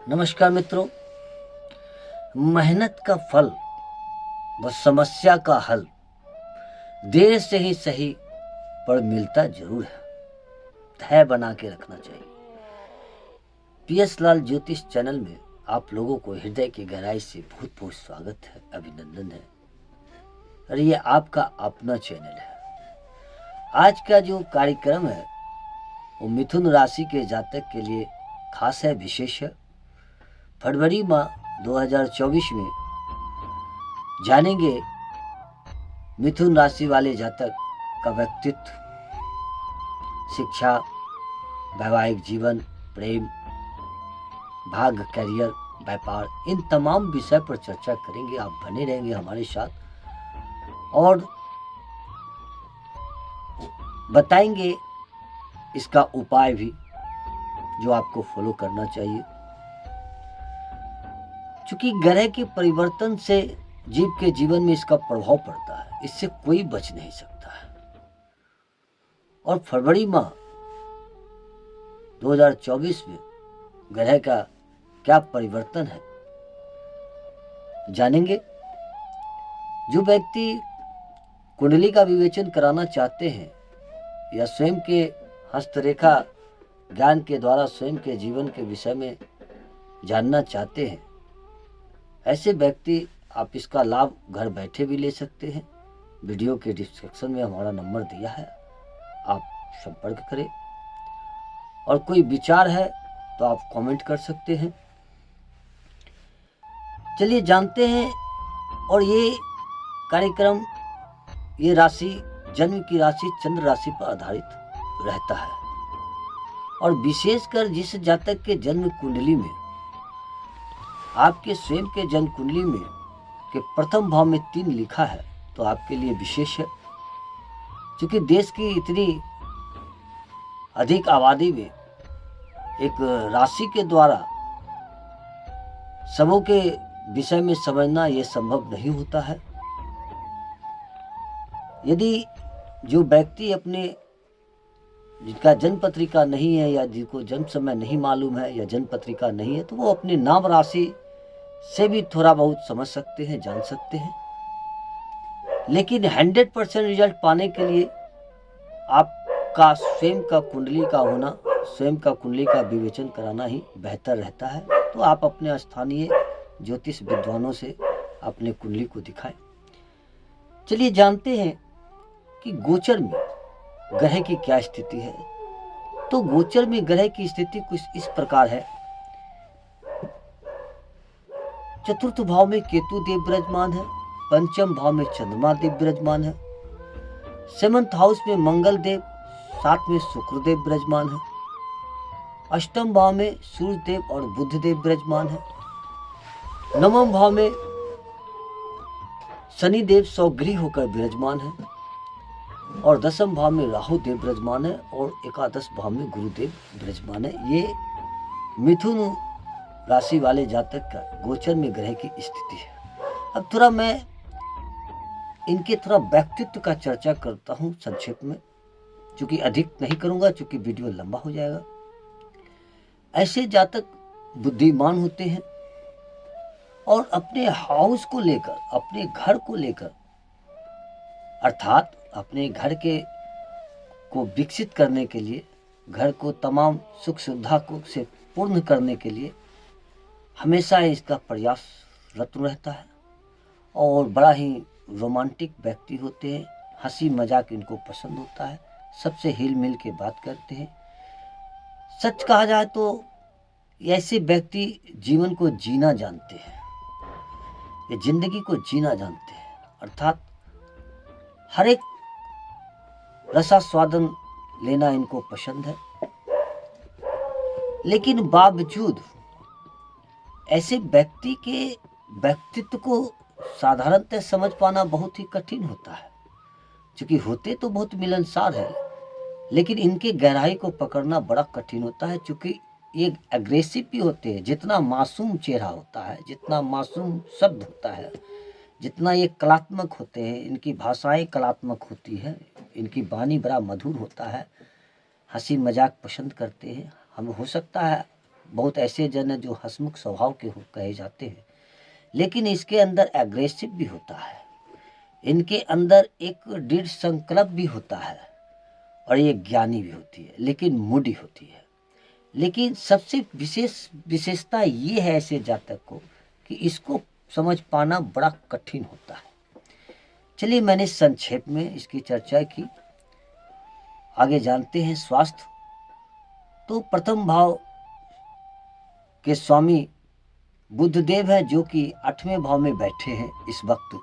नमस्कार मित्रों। मेहनत का फल व समस्या का हल देर से ही सही पर मिलता जरूर है। धैर्य बना के रखना चाहिए। पीएस लाल ज्योतिष चैनल में आप लोगों को हृदय की गहराई से बहुत बहुत स्वागत है, अभिनंदन है। और ये आपका अपना चैनल है। आज का जो कार्यक्रम है वो मिथुन राशि के जातक के लिए खास है, विशेष है। फरवरी माह 2024 में जानेंगे मिथुन राशि वाले जातक का व्यक्तित्व, शिक्षा, वैवाहिक जीवन, प्रेम, भाग्य, करियर, व्यापार, इन तमाम विषय पर चर्चा करेंगे। आप बने रहेंगे हमारे साथ और बताएंगे इसका उपाय भी जो आपको फॉलो करना चाहिए। चूंकि ग्रह के परिवर्तन से जीव के जीवन में इसका प्रभाव पड़ता है, इससे कोई बच नहीं सकता है। और फरवरी माह 2024 में ग्रह का क्या परिवर्तन है जानेंगे। जो व्यक्ति कुंडली का विवेचन कराना चाहते हैं या स्वयं के हस्तरेखा ज्ञान के द्वारा स्वयं के जीवन के विषय में जानना चाहते हैं, ऐसे व्यक्ति आप इसका लाभ घर बैठे भी ले सकते हैं। वीडियो के डिस्क्रिप्शन में हमारा नंबर दिया है, आप संपर्क करें। और कोई विचार है तो आप कमेंट कर सकते हैं। चलिए जानते हैं। और ये कार्यक्रम, ये राशि, जन्म की राशि चंद्र राशि पर आधारित रहता है। और विशेषकर जिस जातक के जन्म कुंडली में, आपके स्वयं के जन्म कुंडली में के प्रथम भाव में 3 लिखा है तो आपके लिए विशेष है। क्योंकि देश की इतनी अधिक आबादी में एक राशि के द्वारा सबों के विषय में समझना यह संभव नहीं होता है। यदि जो व्यक्ति अपने, जिनका जन्म पत्रिका नहीं है या जिनको जन्म समय नहीं मालूम है या जन्म पत्रिका नहीं है, तो वो अपने नाम राशि से भी थोड़ा बहुत समझ सकते हैं, जान सकते हैं। लेकिन 100% रिजल्ट पाने के लिए आपका स्वयं का कुंडली का होना, स्वयं का कुंडली का विवेचन कराना ही बेहतर रहता है। तो आप अपने स्थानीय ज्योतिष विद्वानों से अपने कुंडली को दिखाएं। चलिए जानते हैं कि गोचर में ग्रह की क्या स्थिति है। तो गोचर में ग्रह की स्थिति कुछ इस प्रकार है। चतुर्थ भाव में केतु देव विराजमान है। पंचम भाव में चंद्रमा देव विराजमान है। 7th हाउस में मंगल देव, 7 में शुक्र देव विराजमान है। अष्टम भाव में सूर्य देव और बुध देव विराजमान है। 9वें भाव में शनि देव स्वगृह होकर विराजमान है। और 10वें भाव में राहु देव विराजमान है। और एकादश भाव में गुरुदेव विराजमान है। ये मिथुन राशि वाले जातक का गोचर में ग्रह की स्थिति है। अब थोड़ा मैं इनके थोड़ा व्यक्तित्व का चर्चा करता हूं संक्षेप में, चूंकि अधिक नहीं करूंगा, चूंकि वीडियो लंबा हो जाएगा। ऐसे जातक बुद्धिमान होते हैं और अपने हाउस को लेकर, अपने घर को लेकर, अर्थात अपने घर के को विकसित करने के लिए, घर को तमाम सुख सुविधा को से पूर्ण करने के लिए हमेशा इसका प्रयास रत रहता है। और बड़ा ही रोमांटिक व्यक्ति होते हैं। हंसी मजाक इनको पसंद होता है। सबसे हिल मिल के बात करते हैं। सच कहा जाए तो ऐसे व्यक्ति जीवन को जीना जानते हैं, ये जिंदगी को जीना जानते हैं। अर्थात हर एक रसास्वादन लेना इनको पसंद है। लेकिन बावजूद ऐसे व्यक्ति के व्यक्तित्व को साधारणतः समझ पाना बहुत ही कठिन होता है। क्योंकि होते तो बहुत मिलनसार है, लेकिन इनके गहराई को पकड़ना बड़ा कठिन होता है। क्योंकि ये एग्रेसिव भी होते हैं। जितना मासूम चेहरा होता है, जितना मासूम शब्द होता है, जितना ये कलात्मक होते हैं, इनकी भाषाएं कलात्मक होती है, इनकी वाणी बड़ा मधुर होता है। हंसी मजाक पसंद करते हैं। हम हो सकता है बहुत ऐसे जन हैं जो हंसमुख स्वभाव के कहे जाते हैं, लेकिन इसके अंदर एग्रेसिव भी होता है, इनके अंदर एक दृढ़ संकल्प भी होता है और ये ज्ञानी भी होती है, लेकिन मूडी होती है। लेकिन सबसे विशेषता ये है ऐसे जातक को कि इसको समझ पाना बड़ा कठिन होता है। चलिए मैंने संक्षेप में इसकी चर्चा की, आगे जानते हैं स्वास्थ्य। तो प्रथम भाव के स्वामी बुद्धदेव है, जो कि 8वें भाव में बैठे हैं इस वक्त,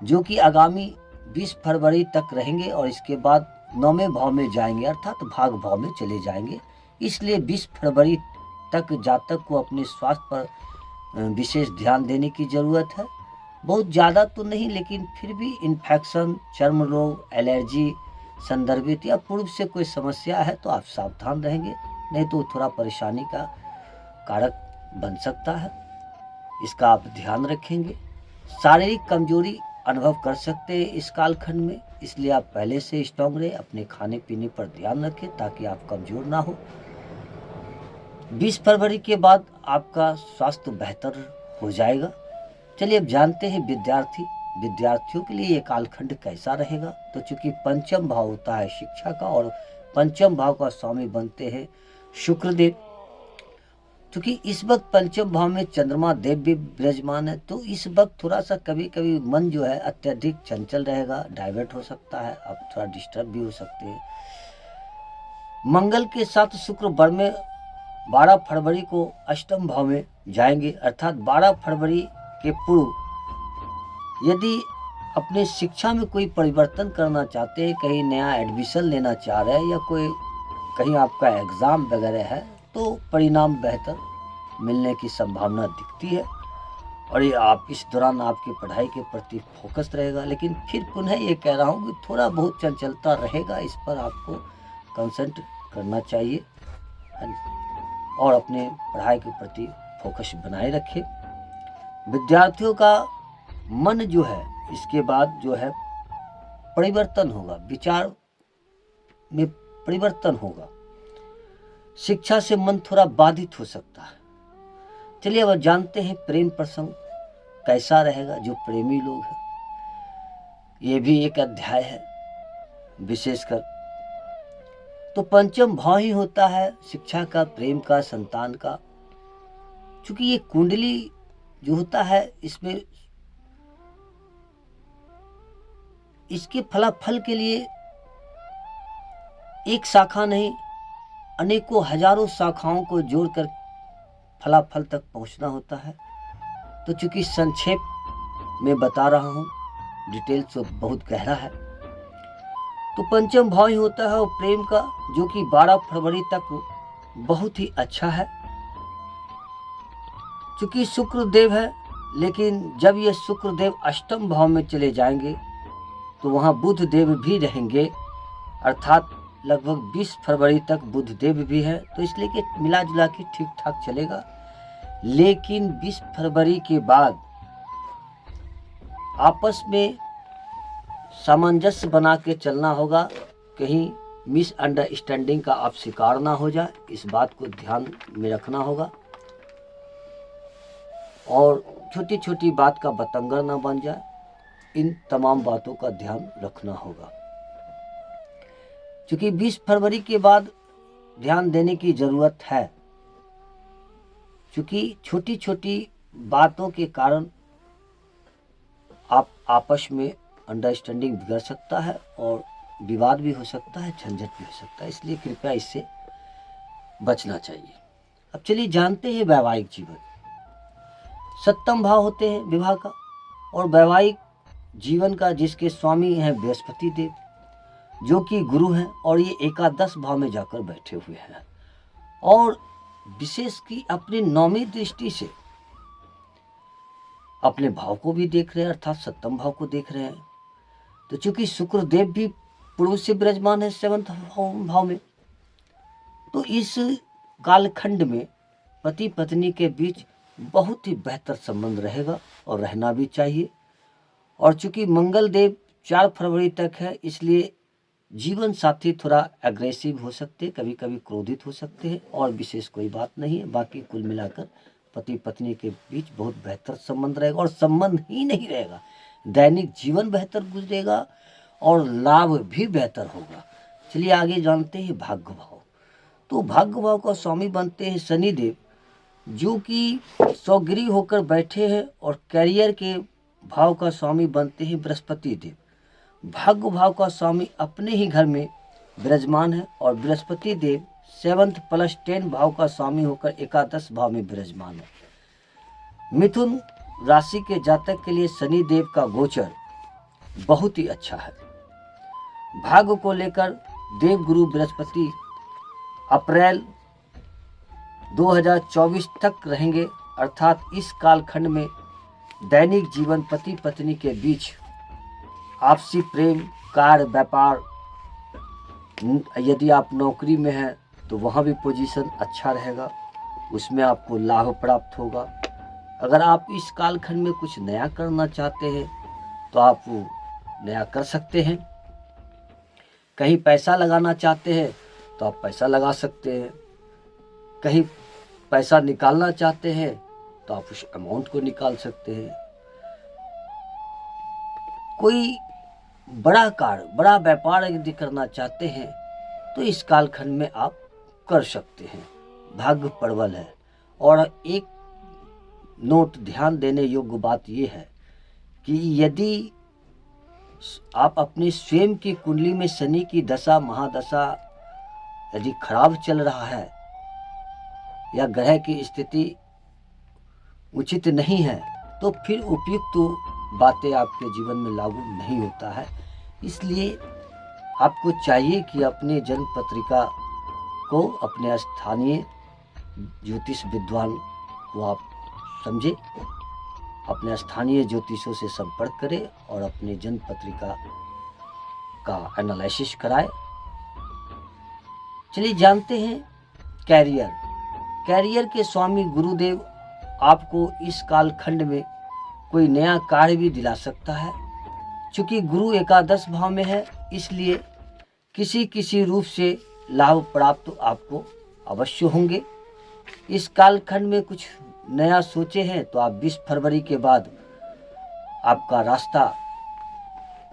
जो कि आगामी 20 फरवरी तक रहेंगे और इसके बाद 9वें भाव में जाएंगे, अर्थात भाग भाव में चले जाएंगे। इसलिए 20 फरवरी तक जातक को अपने स्वास्थ्य पर विशेष ध्यान देने की ज़रूरत है। बहुत ज़्यादा तो नहीं, लेकिन फिर भी इन्फेक्शन, चर्म रोग, एलर्जी संदर्भित या पूर्व से कोई समस्या है तो आप सावधान रहेंगे, नहीं तो थोड़ा परेशानी का कारक बन सकता है। इसका आप ध्यान रखेंगे। शारीरिक कमजोरी अनुभव कर सकते हैं इस कालखंड में, इसलिए आप पहले से स्ट्रांग रहे, अपने खाने पीने पर ध्यान रखें ताकि आप कमजोर ना हो। 20 फरवरी के बाद आपका स्वास्थ्य बेहतर हो जाएगा। चलिए अब जानते हैं विद्यार्थियों के लिए ये कालखंड कैसा रहेगा। तो चूंकि पंचम भाव होता है शिक्षा का और पंचम भाव का स्वामी बनते हैं शुक्रदेव, क्योंकि इस वक्त पंचम भाव में चंद्रमा देव भी विराजमान है, तो इस वक्त थोड़ा सा कभी कभी मन जो है अत्यधिक चंचल रहेगा, डाइवर्ट हो सकता है, आप थोड़ा डिस्टर्ब भी हो सकते हैं। मंगल के साथ शुक्र बर में 12 फरवरी को अष्टम भाव में जाएंगे, अर्थात 12 फरवरी के पूर्व यदि अपने शिक्षा में कोई परिवर्तन करना चाहते हैं, कहीं नया एडमिशन लेना चाह रहे हैं या कोई कहीं आपका एग्ज़ाम वगैरह है, तो परिणाम बेहतर मिलने की संभावना दिखती है और ये आप इस दौरान आपकी पढ़ाई के प्रति फोकस रहेगा। लेकिन फिर पुनः ये कह रहा हूँ कि थोड़ा बहुत चंचलता रहेगा, इस पर आपको कंसंट्रेट करना चाहिए और अपने पढ़ाई के प्रति फोकस बनाए रखें। विद्यार्थियों का मन जो है इसके बाद जो है परिवर्तन होगा, विचार में परिवर्तन होगा, शिक्षा से मन थोड़ा बाधित हो सकता है। चलिए अब जानते हैं प्रेम प्रसंग कैसा रहेगा। जो प्रेमी लोग हैं, ये भी एक अध्याय है विशेषकर। तो पंचम भाव ही होता है शिक्षा का, प्रेम का, संतान का। क्योंकि ये कुंडली जो होता है इसमें इसके फलाफल के लिए एक शाखा नहीं, अनेकों हजारों शाखाओं को जोड़कर फलाफल तक पहुंचना होता है। तो चूंकि संक्षेप में बता रहा हूं, डिटेल्स तो बहुत गहरा है। तो पंचम भाव ही होता है और प्रेम का, जो कि 12 फरवरी तक बहुत ही अच्छा है। चूंकि शुक्रदेव है, लेकिन जब ये शुक्रदेव अष्टम भाव में चले जाएंगे तो वहाँ बुध देव भी रहेंगे, अर्थात लगभग 20 फरवरी तक बुध देव भी है। तो इसलिए कि मिला जुला के ठीक ठाक चलेगा। लेकिन 20 फरवरी के बाद आपस में सामंजस्य बना के चलना होगा, कहीं मिसअंडरस्टैंडिंग का आप शिकार ना हो जाए, इस बात को ध्यान में रखना होगा। और छोटी छोटी बात का बतंगड़ ना बन जाए, इन तमाम बातों का ध्यान रखना होगा। क्योंकि 20 फरवरी के बाद ध्यान देने की जरूरत है, क्योंकि छोटी छोटी बातों के कारण आप आपस में अंडरस्टैंडिंग बिगड़ सकता है और विवाद भी हो सकता है, झंझट भी हो सकता है। इसलिए कृपया इससे बचना चाहिए। अब चलिए जानते हैं वैवाहिक जीवन। सप्तम भाव होते हैं विवाह का और वैवाहिक जीवन का, जिसके स्वामी हैं बृहस्पति देव, जो कि गुरु हैं और ये एकादश भाव में जाकर बैठे हुए हैं और विशेष की अपनी 9वीं दृष्टि से अपने भाव को भी देख रहे हैं, अर्थात सप्तम भाव को देख रहे हैं। तो चूंकि शुक्रदेव भी पूर्व से विराजमान है 7th भाव में, तो इस कालखंड में पति पत्नी के बीच बहुत ही बेहतर संबंध रहेगा और रहना भी चाहिए। और चूंकि मंगल देव 4 फरवरी तक है, इसलिए जीवन साथी थोड़ा एग्रेसिव हो सकते हैं, कभी कभी क्रोधित हो सकते हैं, और विशेष कोई बात नहीं है। बाकी कुल मिलाकर पति पत्नी के बीच बहुत बेहतर संबंध रहेगा, और संबंध ही नहीं रहेगा, दैनिक जीवन बेहतर गुजरेगा और लाभ भी बेहतर होगा। चलिए आगे जानते हैं भाग्य भाव। तो भाग्य भाव का स्वामी बनते हैं शनिदेव, जो कि सौगृह होकर बैठे हैं, और कैरियर के भाव का स्वामी बनते हैं बृहस्पति देव। भाग्य भाव का स्वामी अपने ही घर में विराजमान है, और बृहस्पति देव 7+10 भाव का स्वामी होकर एकादश भाव में विराजमान है। मिथुन राशि के जातक के लिए शनि देव का गोचर बहुत ही अच्छा है। भाग्य को लेकर देवगुरु बृहस्पति अप्रैल 2024 तक रहेंगे, अर्थात इस कालखंड में दैनिक जीवन पति पत्नी के बीच आपसी प्रेम, कार्य, व्यापार, यदि आप नौकरी में हैं तो वहाँ भी पोजीशन अच्छा रहेगा, उसमें आपको लाभ प्राप्त होगा। अगर आप इस कालखंड में कुछ नया करना चाहते हैं तो आप वो नया कर सकते हैं। कहीं पैसा लगाना चाहते हैं तो आप पैसा लगा सकते हैं। कहीं पैसा निकालना चाहते हैं तो आप उस अमाउंट को निकाल सकते हैं। कोई बड़ा कार्य, बड़ा व्यापार यदि करना चाहते हैं तो इस कालखंड में आप कर सकते हैं। भाग्य प्रबल है। और एक नोट ध्यान देने योग्य बात यह है कि यदि आप अपनी स्वयं की कुंडली में शनि की दशा महादशा यदि खराब चल रहा है या ग्रह की स्थिति उचित नहीं है तो फिर उपयुक्त बातें आपके जीवन में लागू नहीं होता है। इसलिए आपको चाहिए कि अपने जन्म पत्रिका को अपने स्थानीय ज्योतिष विद्वान को आप समझें, अपने स्थानीय ज्योतिषों से संपर्क करें और अपने जन्म पत्रिका का एनालिसिस कराएं। चलिए जानते हैं कैरियर के स्वामी गुरुदेव आपको इस कालखंड में कोई नया कार्य भी दिला सकता है। चूंकि गुरु एकादश भाव में है, इसलिए किसी रूप से लाभ प्राप्त आपको अवश्य होंगे। इस कालखंड में कुछ नया सोचे हैं तो आप 20 फरवरी के बाद आपका रास्ता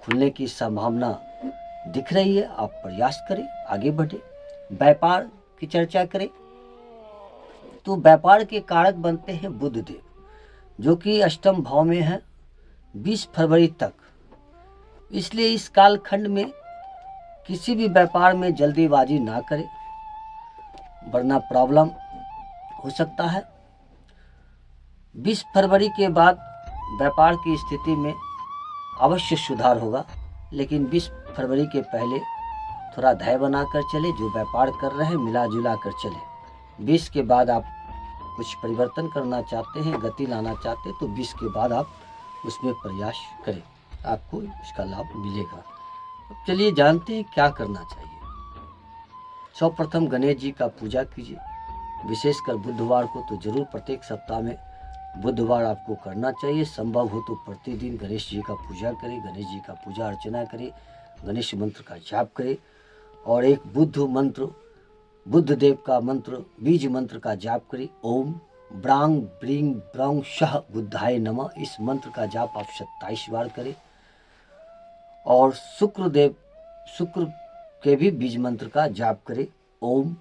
खुलने की संभावना दिख रही है। आप प्रयास करें, आगे बढ़े। व्यापार की चर्चा करें तो व्यापार के कारक बनते हैं बुध देव, जो कि अष्टम भाव में है 20 फरवरी तक। इसलिए इस कालखंड में किसी भी व्यापार में जल्दीबाजी ना करें, वरना प्रॉब्लम हो सकता है। 20 फरवरी के बाद व्यापार की स्थिति में अवश्य सुधार होगा, लेकिन 20 फरवरी के पहले थोड़ा धैर्य बनाकर चले। जो व्यापार कर रहे हैं मिला जुला कर चले। 20 के बाद आप कुछ परिवर्तन करना चाहते हैं, गति लाना चाहते हैं तो 20 के बाद आप उसमें प्रयास करें, आपको इसका लाभ मिलेगा। अब चलिए जानते हैं क्या करना चाहिए। सर्वप्रथम गणेश जी का पूजा कीजिए, विशेषकर बुधवार को तो जरूर प्रत्येक सप्ताह में बुधवार आपको करना चाहिए। संभव हो तो प्रतिदिन गणेश जी का पूजा करें, गणेश जी का पूजा अर्चना करें, गणेश मंत्र का जाप करें और एक बुद्ध देव का मंत्र, बीज मंत्र का जाप करें। ओम ब्रांग ब्रींग ब्रंग शह बुद्धाय नमः, इस मंत्र का जाप आप 27 बार करें। और शुक्र के भी बीज मंत्र का जाप करें। ओम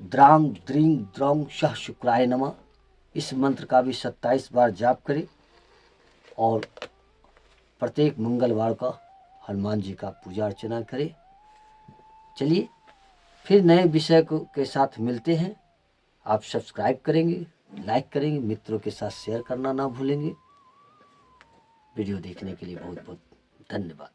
द्रांग द्रिंग द्रंग शह शुक्राय नमः, इस मंत्र का भी 27 बार जाप करें। और प्रत्येक मंगलवार का हनुमान जी का पूजा अर्चना करें। चलिए फिर नए विषय के साथ मिलते हैं। आप सब्सक्राइब करेंगे, लाइक करेंगे, मित्रों के साथ शेयर करना ना भूलेंगे। वीडियो देखने के लिए बहुत बहुत धन्यवाद।